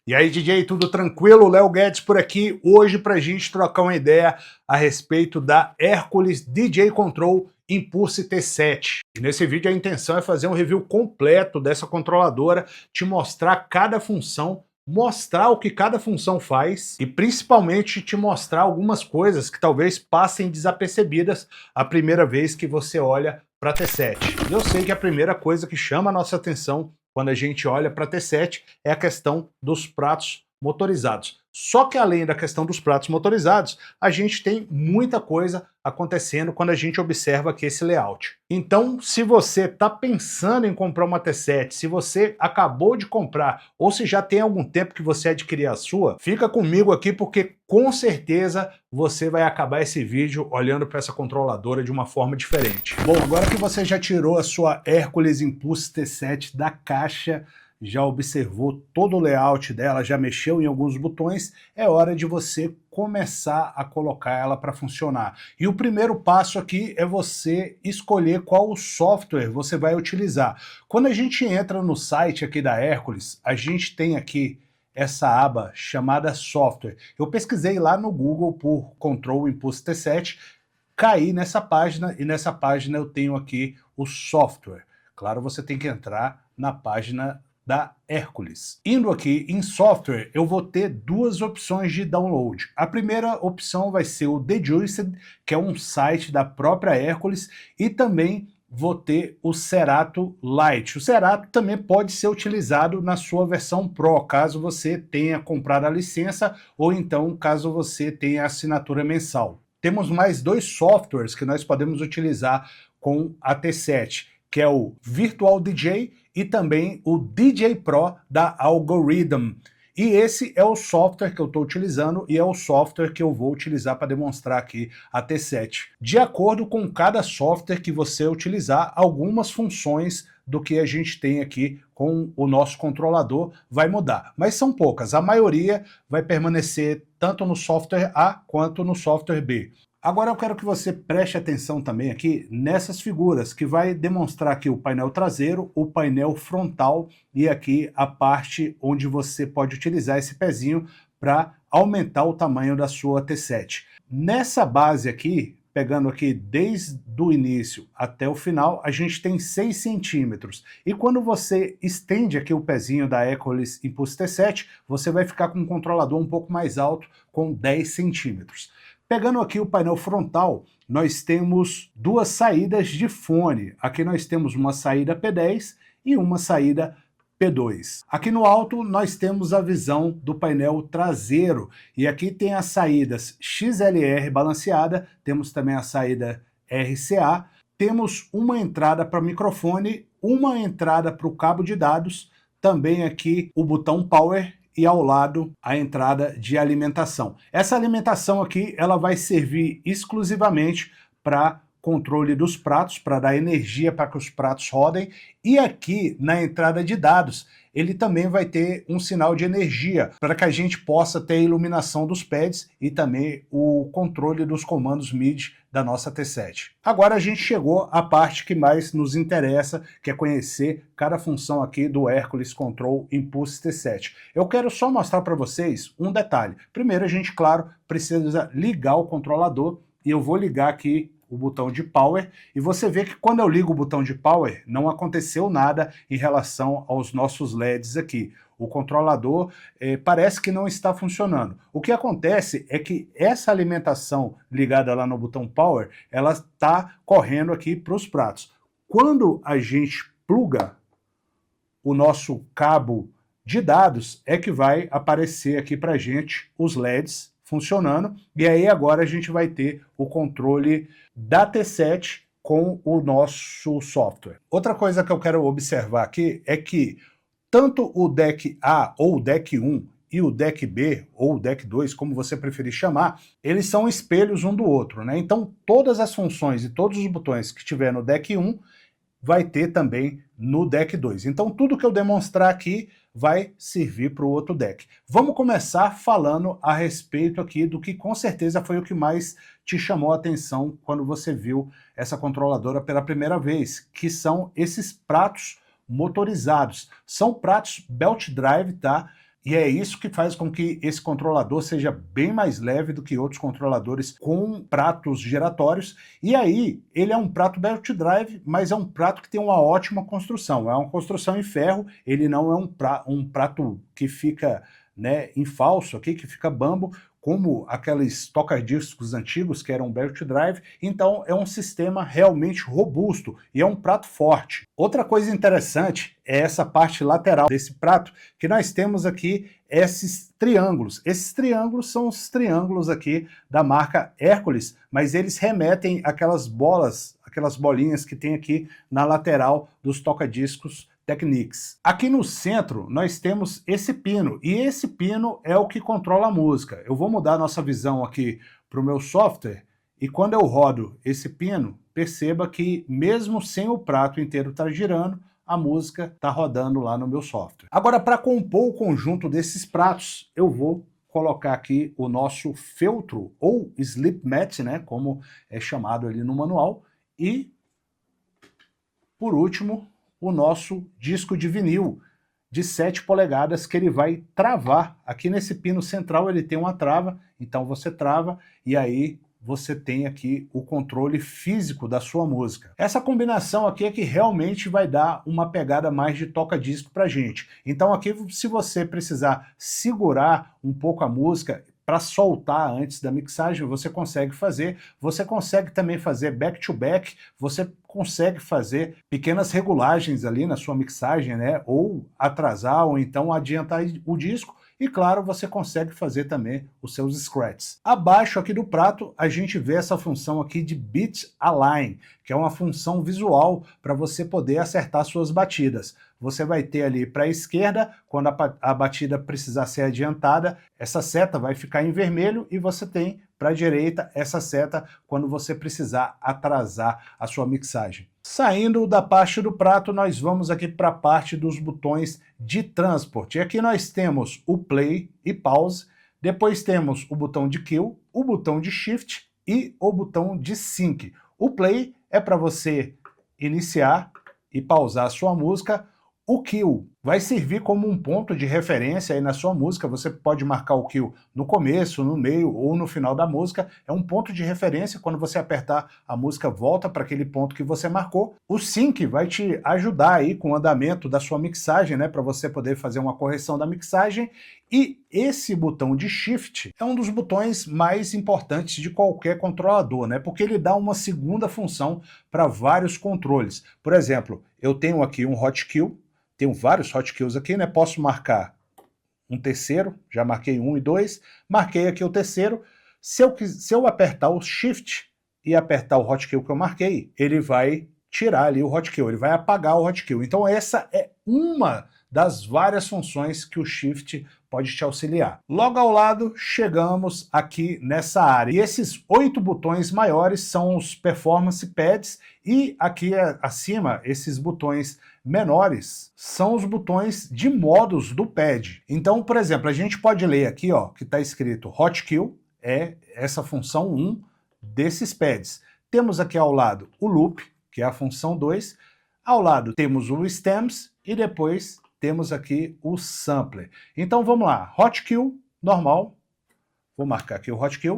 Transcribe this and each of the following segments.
E aí, DJ, tudo tranquilo? Léo Guedes por aqui, hoje para a gente trocar uma ideia a respeito da Hercules DJ Control Impulse T7. E nesse vídeo a intenção é fazer um review completo dessa controladora, te mostrar cada função, mostrar o que cada função faz e principalmente te mostrar algumas coisas que talvez passem desapercebidas a primeira vez que você olha para a T7. E eu sei que a primeira coisa que chama a nossa atenção quando a gente olha para a T7 é a questão dos pratos motorizados. Só que além da questão dos pratos motorizados, a gente tem muita coisa acontecendo quando a gente observa aqui esse layout. Então, se você está pensando em comprar uma T7, se você acabou de comprar ou se já tem algum tempo que você adquiriu a sua, fica comigo aqui porque com certeza você vai acabar esse vídeo olhando para essa controladora de uma forma diferente. Bom, agora que você já tirou a sua Hercules Impulse T7 da caixa, já observou todo o layout dela, já mexeu em alguns botões, é hora de você começar a colocar ela para funcionar. E o primeiro passo aqui é você escolher qual software você vai utilizar. Quando a gente entra no site aqui da Hercules, a gente tem aqui essa aba chamada software. Eu pesquisei lá no Google por Control Impulse T7, caí nessa página e nessa página eu tenho aqui o software. Claro, você tem que entrar na página da Hercules. Indo aqui em software, eu vou ter duas opções de download. A primeira opção vai ser o The Juiced, que é um site da própria Hercules, e também vou ter o Serato Lite. O Serato também pode ser utilizado na sua versão Pro, caso você tenha comprado a licença ou então caso você tenha assinatura mensal. Temos mais dois softwares que nós podemos utilizar com a T7, que é o Virtual DJ e também o DJ Pro da Algoriddim. E esse é o software que eu estou utilizando e é o software que eu vou utilizar para demonstrar aqui a T7. De acordo com cada software que você utilizar, algumas funções do que a gente tem aqui com o nosso controlador vai mudar, mas são poucas. A maioria vai permanecer tanto no software A quanto no software B. Agora eu quero que você preste atenção também aqui nessas figuras, que vai demonstrar aqui o painel traseiro, o painel frontal e aqui a parte onde você pode utilizar esse pezinho para aumentar o tamanho da sua T7. Nessa base aqui, pegando aqui desde o início até o final, a gente tem 6 centímetros. E quando você estende aqui o pezinho da Hercules Impulse T7, você vai ficar com um controlador um pouco mais alto, com 10 centímetros. Pegando aqui o painel frontal, nós temos duas saídas de fone. Aqui nós temos uma saída P10 e uma saída P2. Aqui no alto nós temos a visão do painel traseiro e aqui tem as saídas XLR balanceada, temos também a saída RCA, temos uma entrada para microfone, uma entrada para o cabo de dados, também aqui o botão Power e ao lado a entrada de alimentação. Essa alimentação aqui ela vai servir exclusivamente para controle dos pratos, para dar energia para que os pratos rodem, e aqui na entrada de dados ele também vai ter um sinal de energia para que a gente possa ter a iluminação dos pads e também o controle dos comandos MIDI da nossa T7. Agora a gente chegou à parte que mais nos interessa, que é conhecer cada função aqui do Hercules Control Impulse T7. Eu quero só mostrar para vocês um detalhe. Primeiro a gente, claro, precisa ligar o controlador e eu vou ligar aqui o botão de Power, e você vê que quando eu ligo o botão de Power, não aconteceu nada em relação aos nossos LEDs aqui. O controlador parece que não está funcionando. O que acontece é que essa alimentação ligada lá no botão Power, ela está correndo aqui para os pratos. Quando a gente pluga o nosso cabo de dados, é que vai aparecer aqui para a gente os LEDs funcionando, e aí agora a gente vai ter o controle da T7 com o nosso software. Outra coisa que eu quero observar aqui é que tanto o deck A ou o deck 1 e o deck B ou o deck 2, como você preferir chamar, eles são espelhos um do outro, né? Então todas as funções e todos os botões que tiver no deck 1 vai ter também no deck 2. Então tudo que eu demonstrar aqui vai servir para o outro deck. Vamos começar falando a respeito aqui do que com certeza foi o que mais te chamou a atenção quando você viu essa controladora pela primeira vez, que são esses pratos motorizados. São pratos belt drive, tá? E é isso que faz com que esse controlador seja bem mais leve do que outros controladores com pratos giratórios. E aí, ele é um prato belt drive, mas é um prato que tem uma ótima construção. É uma construção em ferro, ele não é um prato que fica, né, em falso aqui, que fica bambo, como aqueles toca-discos antigos que eram belt drive. Então é um sistema realmente robusto e é um prato forte. Outra coisa interessante é essa parte lateral desse prato, que nós temos aqui esses triângulos. Esses triângulos são os triângulos aqui da marca Hercules, mas eles remetem àquelas bolas, aquelas bolinhas que tem aqui na lateral dos toca-discos Technics. Aqui no centro nós temos esse pino, e esse pino é o que controla a música. Eu vou mudar a nossa visão aqui para o meu software, e quando eu rodo esse pino, perceba que mesmo sem o prato inteiro estar girando, a música está rodando lá no meu software. Agora, para compor o conjunto desses pratos, eu vou colocar aqui o nosso feltro, ou slip mat, né, como é chamado ali no manual, e, por último, o nosso disco de vinil de 7 polegadas, que ele vai travar. Aqui nesse pino central ele tem uma trava, então você trava e aí você tem aqui o controle físico da sua música. Essa combinação aqui é que realmente vai dar uma pegada mais de toca-disco pra gente. Então aqui, se você precisar segurar um pouco a música para soltar antes da mixagem, você consegue fazer. Você consegue também fazer back-to-back, você consegue fazer pequenas regulagens ali na sua mixagem, né? Ou atrasar, ou então adiantar o disco. E claro, você consegue fazer também os seus scratches. Abaixo aqui do prato, a gente vê essa função aqui de Beat Align, que é uma função visual para você poder acertar suas batidas. Você vai ter ali para a esquerda, quando a batida precisar ser adiantada, essa seta vai ficar em vermelho, e você tem para a direita essa seta quando você precisar atrasar a sua mixagem. Saindo da parte do prato, nós vamos aqui para a parte dos botões de transport. E aqui nós temos o play e pause, depois temos o botão de kill, o botão de shift e o botão de sync. O play é para você iniciar e pausar a sua música. O kill vai servir como um ponto de referência aí na sua música. Você pode marcar o kill no começo, no meio ou no final da música. É um ponto de referência. Quando você apertar, a música volta para aquele ponto que você marcou. O sync vai te ajudar aí com o andamento da sua mixagem, né, para você poder fazer uma correção da mixagem. E esse botão de shift é um dos botões mais importantes de qualquer controlador, né, porque ele dá uma segunda função para vários controles. Por exemplo, eu tenho aqui um hotkey. Tenho vários hotkeys aqui, né? Posso marcar um terceiro, já marquei 1 e 2, marquei aqui o terceiro. Se eu apertar o Shift e apertar o hotkey que eu marquei, ele vai tirar ali o hotkey, ele vai apagar o hotkey. Então essa é uma das várias funções que o Shift pode te auxiliar. Logo ao lado, chegamos aqui nessa área. E esses 8 botões maiores são os Performance Pads, e aqui acima, esses botões menores são os botões de modos do pad. Então, por exemplo, a gente pode ler aqui, ó, que está escrito Hotkey, é essa função 1 desses pads. Temos aqui ao lado o Loop, que é a função 2. Ao lado temos o Stems e depois temos aqui o Sampler. Então vamos lá, Hotkey normal, vou marcar aqui o Hotkey.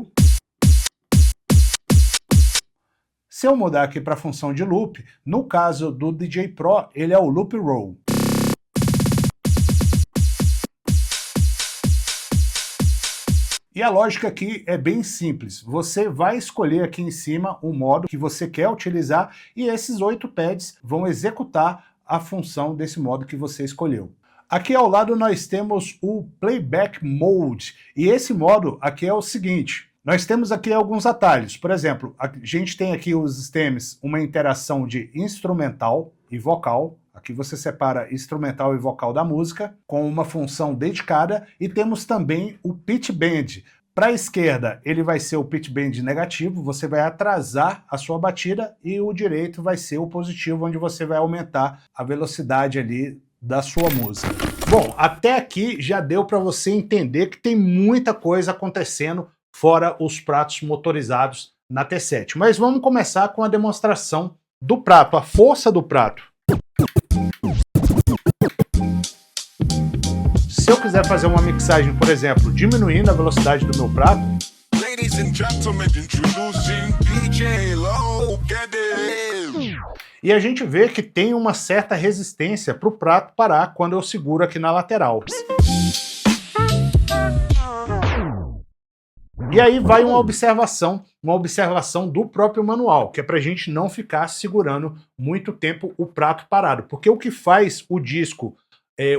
Se eu mudar aqui para a função de loop, no caso do DJ Pro, ele é o Loop Roll. E a lógica aqui é bem simples. Você vai escolher aqui em cima o modo que você quer utilizar, e esses 8 pads vão executar a função desse modo que você escolheu. Aqui ao lado nós temos o Playback Mode, e esse modo aqui é o seguinte: nós temos aqui alguns atalhos. Por exemplo, a gente tem aqui os stems, uma interação de instrumental e vocal. Aqui você separa instrumental e vocal da música com uma função dedicada, e temos também o pitch bend. Para a esquerda, ele vai ser o pitch bend negativo, você vai atrasar a sua batida, e o direito vai ser o positivo, onde você vai aumentar a velocidade ali da sua música. Bom, até aqui já deu para você entender que tem muita coisa acontecendo fora os pratos motorizados na T7. Mas vamos começar com a demonstração do prato, a força do prato. Se Se eu quiser fazer uma mixagem, por exemplo, diminuindo a velocidade do meu prato, Ladies and gentlemen, introducing DJ Low, get it. E a gente vê que tem uma certa resistência para o prato parar quando eu seguro aqui na lateral. E aí vai uma observação do próprio manual, que é para a gente não ficar segurando muito tempo o prato parado. Porque o que faz o disco,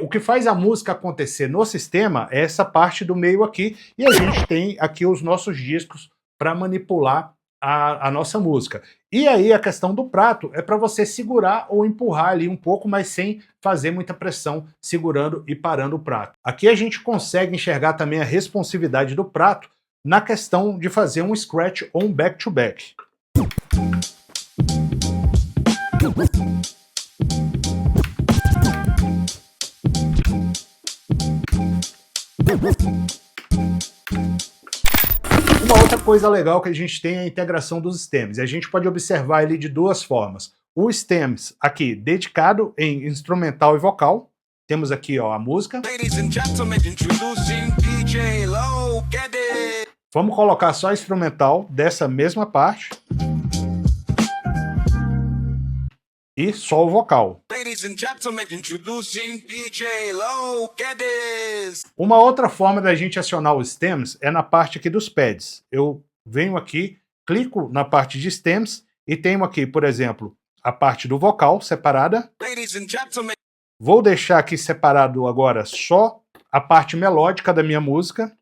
o que faz a música acontecer no sistema é essa parte do meio aqui, e a gente tem aqui os nossos discos para manipular a nossa música. E aí a questão do prato é para você segurar ou empurrar ali um pouco, mas sem fazer muita pressão, segurando e parando o prato. Aqui a gente consegue enxergar também a responsividade do prato na questão de fazer um scratch ou um back-to-back. Uma outra coisa legal que a gente tem é a integração dos stems. A gente pode observar ele de duas formas. O stems aqui dedicado em instrumental e vocal. Temos aqui ó, a música. Ladies and gentlemen, introducing DJ Low, get it. Vamos colocar só instrumental dessa mesma parte. E só o vocal. Ladies and gentlemen, introducing DJ Low, get it. Uma outra forma da gente acionar os stems é na parte aqui dos pads. Eu venho aqui, clico na parte de stems e tenho aqui, por exemplo, a parte do vocal separada. Ladies and gentlemen, Vou deixar aqui separado agora só a parte melódica da minha música.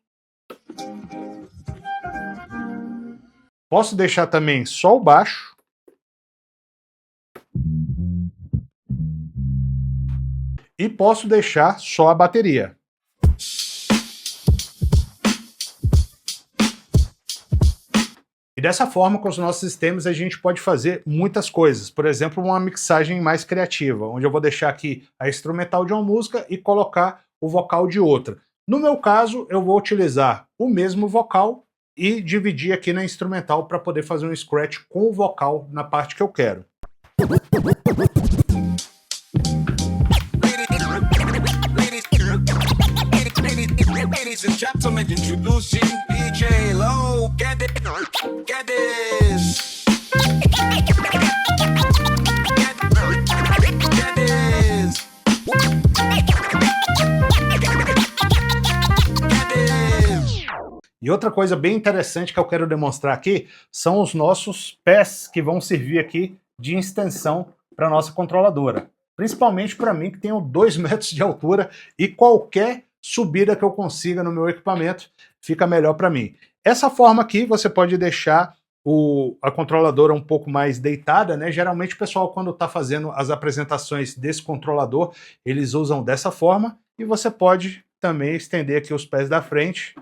Posso deixar também só o baixo. E posso deixar só a bateria. E dessa forma, com os nossos sistemas, a gente pode fazer muitas coisas. Por exemplo, uma mixagem mais criativa, onde eu vou deixar aqui a instrumental de uma música e colocar o vocal de outra. No meu caso, eu vou utilizar o mesmo vocal e dividir aqui na instrumental para poder fazer um scratch com o vocal na parte que eu quero. ladies and gentlemen, introducing DJ Low, get it, get this. Get this. E outra coisa bem interessante que eu quero demonstrar aqui são os nossos pés que vão servir aqui de extensão para a nossa controladora. Principalmente para mim que tenho 2 metros de altura e qualquer subida que eu consiga no meu equipamento fica melhor para mim. Essa forma aqui você pode deixar a controladora um pouco mais deitada, né? Geralmente o pessoal quando está fazendo as apresentações desse controlador, eles usam dessa forma e você pode também estender aqui os pés da frente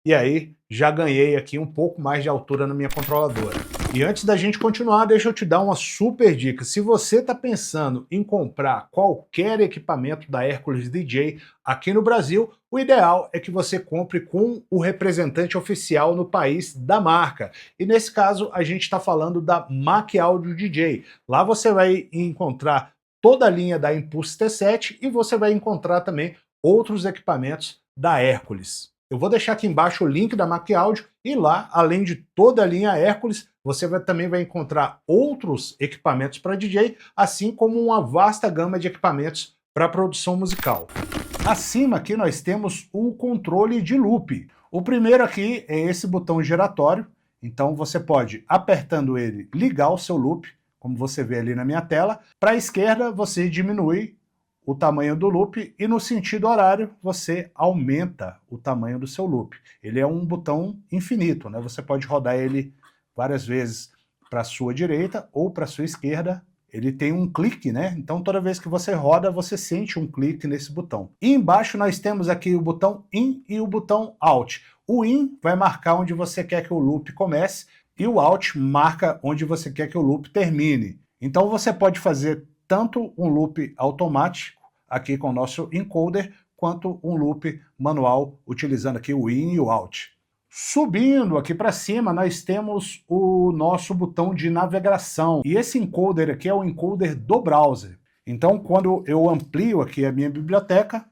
e aí já ganhei aqui um pouco mais de altura na minha controladora. E antes da gente continuar, deixa eu te dar uma super dica. Se você está pensando em comprar qualquer equipamento da Hercules DJ aqui no Brasil, o ideal é que você compre com o representante oficial no país da marca. E nesse caso, a gente está falando da Mac Audio DJ. Lá você vai encontrar toda a linha da Impulse T7 e você vai encontrar também outros equipamentos da Hercules. Eu vou deixar aqui embaixo o link da Mac Audio e lá, além de toda a linha Hercules, você também vai encontrar outros equipamentos para DJ, assim como uma vasta gama de equipamentos para produção musical. Acima aqui nós temos o controle de loop. O primeiro aqui é esse botão giratório, então você pode, apertando ele, ligar o seu loop, como você vê ali na minha tela. Para a esquerda você diminui o tamanho do loop e no sentido horário você aumenta o tamanho do seu loop. Ele é um botão infinito, né? Você pode rodar ele várias vezes para a sua direita ou para a sua esquerda. Ele tem um clique, né? Então toda vez que você roda, você sente um clique nesse botão. E embaixo nós temos aqui o botão In e o botão Out. O In vai marcar onde você quer que o loop comece e o Out marca onde você quer que o loop termine. Então você pode fazer tanto um loop automático aqui com o nosso encoder, quanto um loop manual utilizando aqui o In e o Out. Subindo aqui para cima, nós temos o nosso botão de navegação. E esse encoder aqui é o encoder do browser. Então, quando eu amplio aqui a minha biblioteca,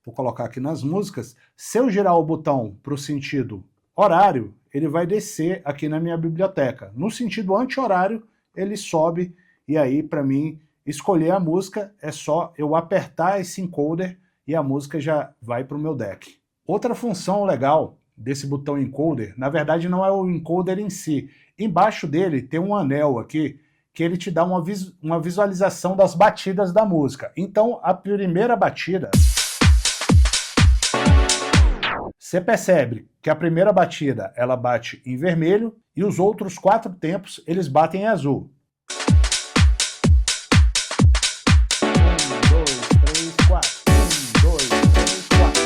vou colocar aqui nas músicas, se eu girar o botão para o sentido horário, ele vai descer aqui na minha biblioteca. No sentido anti-horário, ele sobe, e aí para mim escolher a música é só eu apertar esse encoder e a música já vai para o meu deck. Outra função legal desse botão encoder, na verdade não é o encoder em si. Embaixo dele tem um anel aqui, que ele te dá uma visualização das batidas da música. Então, a primeira batida, você percebe que a primeira batida ela bate em vermelho e os outros 4 tempos eles batem em azul. 1, 2, 3, 4. 1, 2, 3, 4.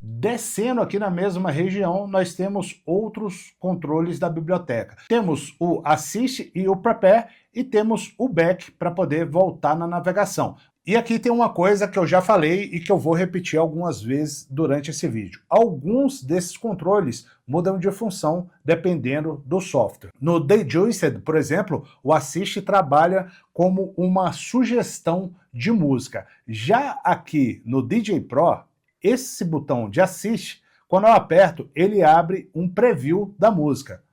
Descendo aqui na mesma região, nós temos outros controles da biblioteca. Temos o Assist e o Prepare e temos o Back para poder voltar na navegação. E aqui tem uma coisa que eu já falei e que eu vou repetir algumas vezes durante esse vídeo. Alguns desses controles mudam de função dependendo do software. No Djuiced, por exemplo, o Assist trabalha como uma sugestão de música. Já aqui no DJ Pro, esse botão de Assist, quando eu aperto, ele abre um preview da música.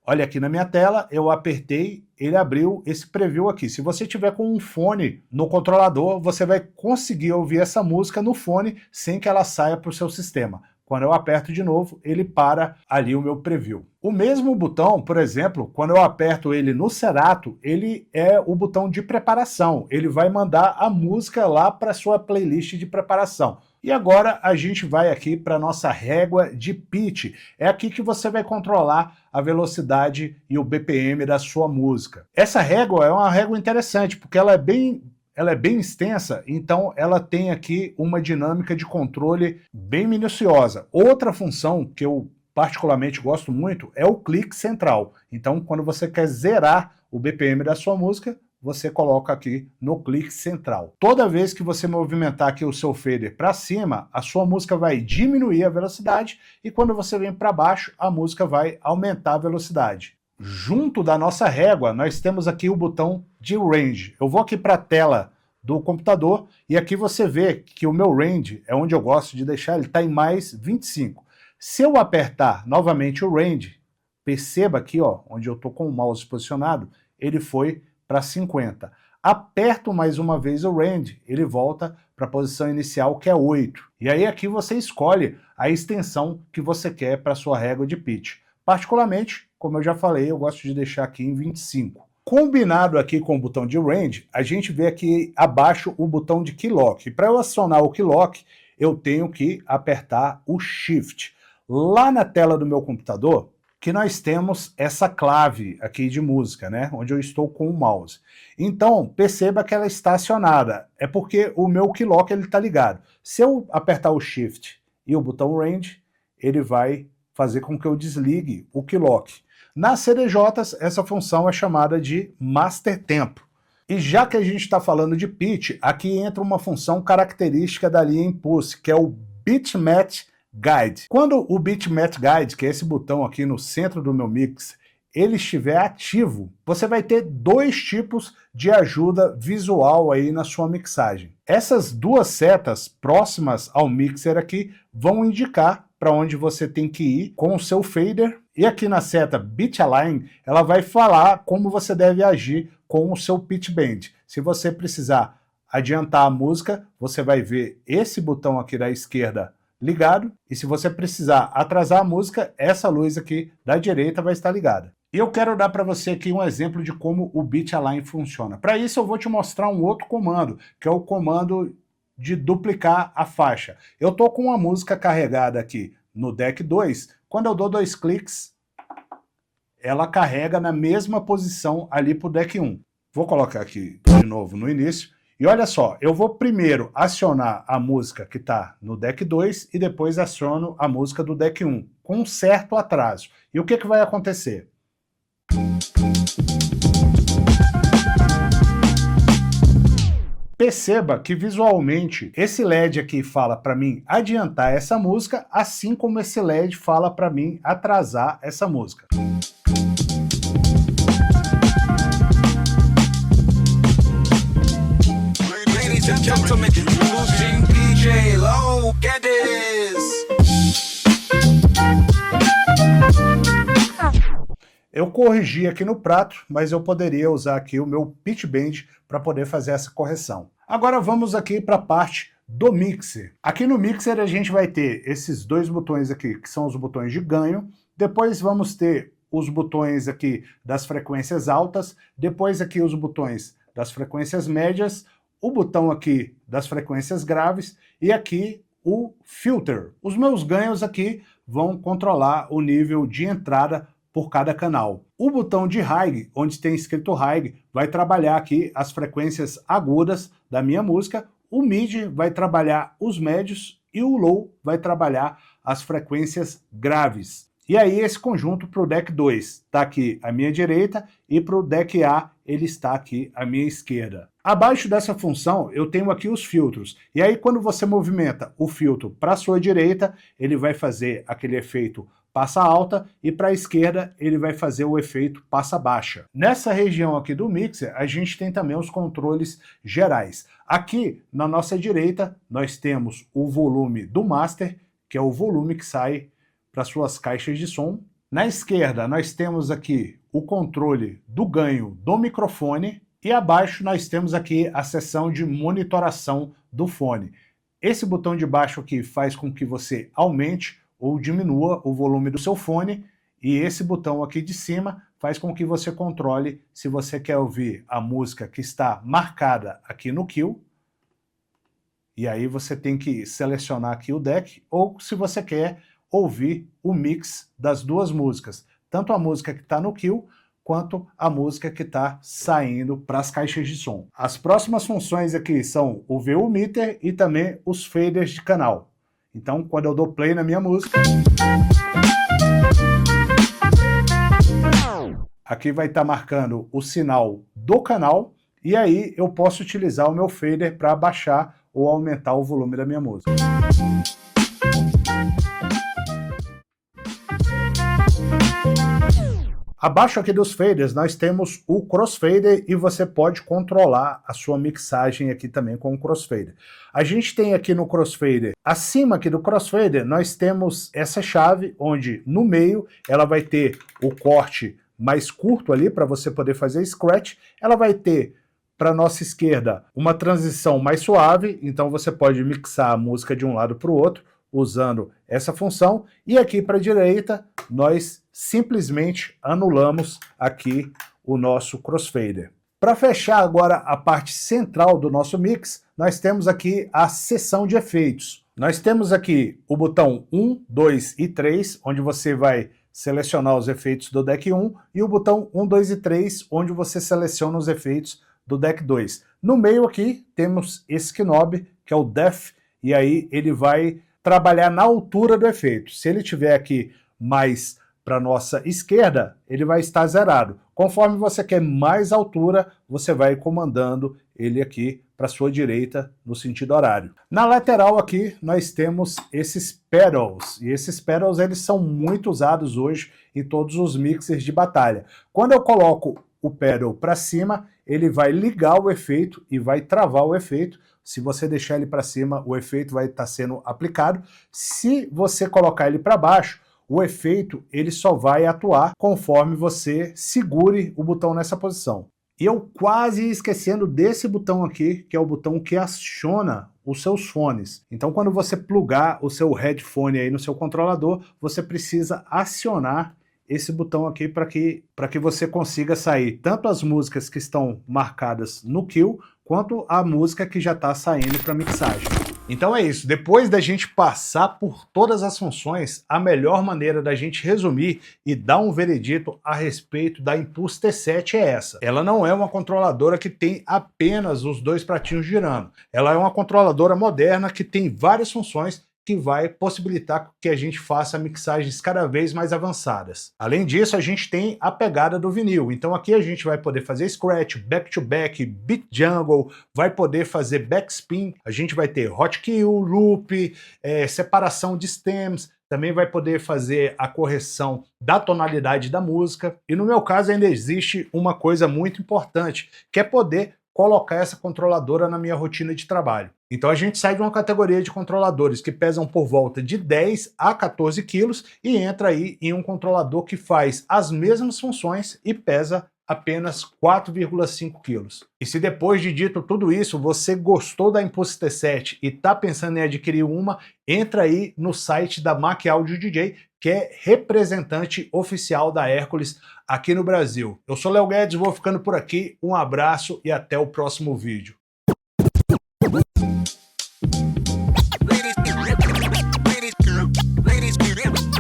Olha aqui na minha tela, eu apertei, ele abriu esse preview aqui. Se você tiver com um fone no controlador, você vai conseguir ouvir essa música no fone sem que ela saia para o seu sistema. Quando eu aperto de novo, ele para ali o meu preview. O mesmo botão, por exemplo, quando eu aperto ele no Serato, ele é o botão de preparação. Ele vai mandar a música lá para a sua playlist de preparação. E agora a gente vai aqui para a nossa régua de pitch. É aqui que você vai controlar a velocidade e o BPM da sua música. Essa régua é uma régua interessante, porque ela é bem extensa, então ela tem aqui uma dinâmica de controle bem minuciosa. Outra função que eu particularmente gosto muito é o clique central. Então, quando você quer zerar o BPM da sua música, você coloca aqui no clique central. Toda vez que você movimentar aqui o seu fader para cima, a sua música vai diminuir a velocidade e quando você vem para baixo, a música vai aumentar a velocidade. Junto da nossa régua, nós temos aqui o botão de range. Eu vou aqui para a tela do computador e aqui você vê que o meu range, é onde eu gosto de deixar, ele está em mais 25. Se eu apertar novamente o range, perceba aqui, ó, onde eu estou com o mouse posicionado, ele foi para 50. Aperto mais uma vez o range, ele volta para a posição inicial, que é 8. E aí aqui você escolhe a extensão que você quer para a sua régua de pitch. Particularmente, como eu já falei, eu gosto de deixar aqui em 25. Combinado aqui com o botão de range, a gente vê aqui abaixo o botão de key lock. Para eu acionar o key lock, eu tenho que apertar o Shift. Lá na tela do meu computador, que nós temos essa clave aqui de música, né? Onde eu estou com o mouse. Então, perceba que ela está acionada. É porque o meu key lock está ligado. Se eu apertar o Shift e o botão range, ele vai fazer com que eu desligue o key lock. Nas CDJs, essa função é chamada de Master Tempo. E já que a gente está falando de pitch, aqui entra uma função característica da linha Impulse, que é o Bitmatch Guide. Quando o Bitmatch Guide, que é esse botão aqui no centro do meu mix, ele estiver ativo, você vai ter 2 tipos de ajuda visual aí na sua mixagem. Essas 2 setas próximas ao mixer aqui vão indicar para onde você tem que ir com o seu fader. E aqui na seta Pitch Align, ela vai falar como você deve agir com o seu pitch bend. Se você precisar adiantar a música, você vai ver esse botão aqui da esquerda ligado, e se você precisar atrasar a música, essa luz aqui da direita vai estar ligada. E eu quero dar para você aqui um exemplo de como o Pitch Align funciona. Para isso eu vou te mostrar um outro comando, que é o comando de duplicar a faixa. Eu estou com uma música carregada aqui no deck 2, quando eu dou 2 cliques, ela carrega na mesma posição ali para o deck 1. Vou colocar aqui de novo no início. E olha só, eu vou primeiro acionar a música que está no deck 2 e depois aciono a música do deck 1, com um certo atraso. E o que vai acontecer? Perceba que visualmente esse LED aqui fala para mim adiantar essa música, assim como esse LED fala para mim atrasar essa música. Eu corrigi aqui no prato, mas eu poderia usar aqui o meu pitch bend para poder fazer essa correção. Agora vamos aqui para a parte do mixer. Aqui no mixer a gente vai ter esses dois botões aqui, que são os botões de ganho. Depois vamos ter os botões aqui das frequências altas. Depois aqui os botões das frequências médias. O botão aqui das frequências graves. E aqui o filter. Os meus ganhos aqui vão controlar o nível de entrada por cada canal. O botão de high, onde tem escrito high, vai trabalhar aqui as frequências agudas da minha música. O mid vai trabalhar os médios e o low vai trabalhar as frequências graves. E aí esse conjunto para o deck 2 está aqui à minha direita e para o deck A ele está aqui à minha esquerda. Abaixo dessa função eu tenho aqui os filtros. E aí quando você movimenta o filtro para a sua direita, ele vai fazer aquele efeito passa alta e para a esquerda ele vai fazer o efeito passa baixa. Nessa região aqui do mixer a gente tem também os controles gerais. Aqui na nossa direita nós temos o volume do master, que é o volume que sai para suas caixas de som. Na esquerda nós temos aqui o controle do ganho do microfone e abaixo nós temos aqui a seção de monitoração do fone. Esse botão de baixo aqui faz com que você aumente ou diminua o volume do seu fone, e esse botão aqui de cima faz com que você controle se você quer ouvir a música que está marcada aqui no kill, e aí você tem que selecionar aqui o deck, ou se você quer ouvir o mix das duas músicas, tanto a música que está no kill, quanto a música que está saindo para as caixas de som. As próximas funções aqui são o VU Meter e também os faders de canal. Então, quando eu dou play na minha música, aqui vai estar marcando o sinal do canal, e aí eu posso utilizar o meu fader para baixar ou aumentar o volume da minha música. Abaixo aqui dos faders nós temos o crossfader e você pode controlar a sua mixagem aqui também com o crossfader. A gente tem aqui no crossfader, acima aqui do crossfader, nós temos essa chave onde no meio ela vai ter o corte mais curto ali para você poder fazer scratch. Ela vai ter para nossa esquerda uma transição mais suave, então você pode mixar a música de um lado para o outro usando essa função, e aqui para a direita nós simplesmente anulamos aqui o nosso crossfader. Para fechar agora a parte central do nosso mix, nós temos aqui a seção de efeitos. Nós temos aqui o botão 1, 2 e 3, onde você vai selecionar os efeitos do deck 1, e o botão 1, 2 e 3, onde você seleciona os efeitos do deck 2. No meio aqui temos esse knob, que é o Def, e aí ele vai trabalhar na altura do efeito. Se ele tiver aqui mais para nossa esquerda, ele vai estar zerado. Conforme você quer mais altura, você vai comandando ele aqui para sua direita no sentido horário. Na lateral aqui nós temos esses pedals, e esses pedals eles são muito usados hoje em todos os mixers de batalha. Quando eu coloco o pedal para cima, ele vai ligar o efeito e vai travar o efeito. Se você deixar ele para cima, o efeito vai estar sendo aplicado. Se você colocar ele para baixo, o efeito ele só vai atuar conforme você segure o botão nessa posição. E eu quase esquecendo desse botão aqui, que é o botão que aciona os seus fones. Então quando você plugar o seu headphone aí no seu controlador, você precisa acionar esse botão aqui para que você consiga sair tanto as músicas que estão marcadas no kill, quanto a música que já está saindo para mixagem. Então é isso, depois da gente passar por todas as funções, a melhor maneira da gente resumir e dar um veredito a respeito da Impulse T7 é essa. Ela não é uma controladora que tem apenas os dois pratinhos girando. Ela é uma controladora moderna que tem várias funções que vai possibilitar que a gente faça mixagens cada vez mais avançadas. Além disso, a gente tem a pegada do vinil. Então aqui a gente vai poder fazer scratch, back-to-back, beat jungle, vai poder fazer backspin, a gente vai ter hotkey, loop, separação de stems, também vai poder fazer a correção da tonalidade da música. E no meu caso ainda existe uma coisa muito importante, que é poder colocar essa controladora na minha rotina de trabalho. Então a gente sai de uma categoria de controladores que pesam por volta de 10 a 14 quilos e entra aí em um controlador que faz as mesmas funções e pesa apenas 4,5 quilos. E se depois de dito tudo isso, você gostou da Impulse T7 e está pensando em adquirir uma, entra aí no site da Mac Audio DJ, que é representante oficial da Hercules aqui no Brasil. Eu sou Léo Guedes, vou ficando por aqui, um abraço e até o próximo vídeo.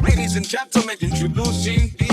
Ladies and gentlemen, introducing